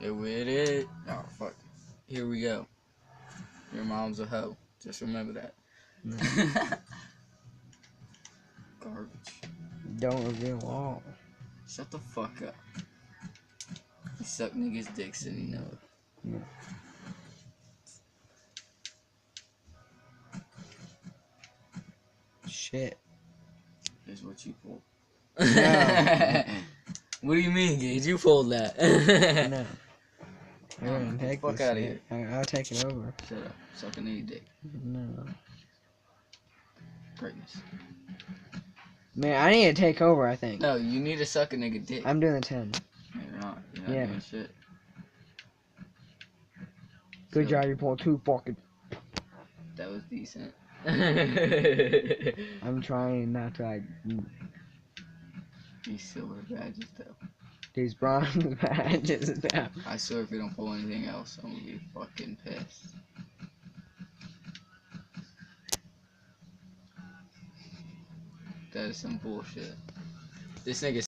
Here it is. Oh, fuck. Here we go. Your mom's a hoe. Just remember that. No. Garbage. Don't reveal all. Shut the fuck up. You suck niggas' dicks and you know it. No. Shit. Here's what you pulled. No. What do you mean, Gage? You pulled that. No. I didn't take Fuck this outta shit. I'll take it over. Shut up. Suck a nigga dick. No. Greatness. Man, I need to take over, I think. No, you need to suck a nigga dick. I'm doing the 10. No, you're not. You're not Yeah. doing shit. Good So, job, you pulled 2 fucking. That was decent. I'm trying not to, like, These silver badges, though. these bronze badges now. I swear if we don't pull anything else, I'm gonna be fucking pissed. That is some bullshit. This nigga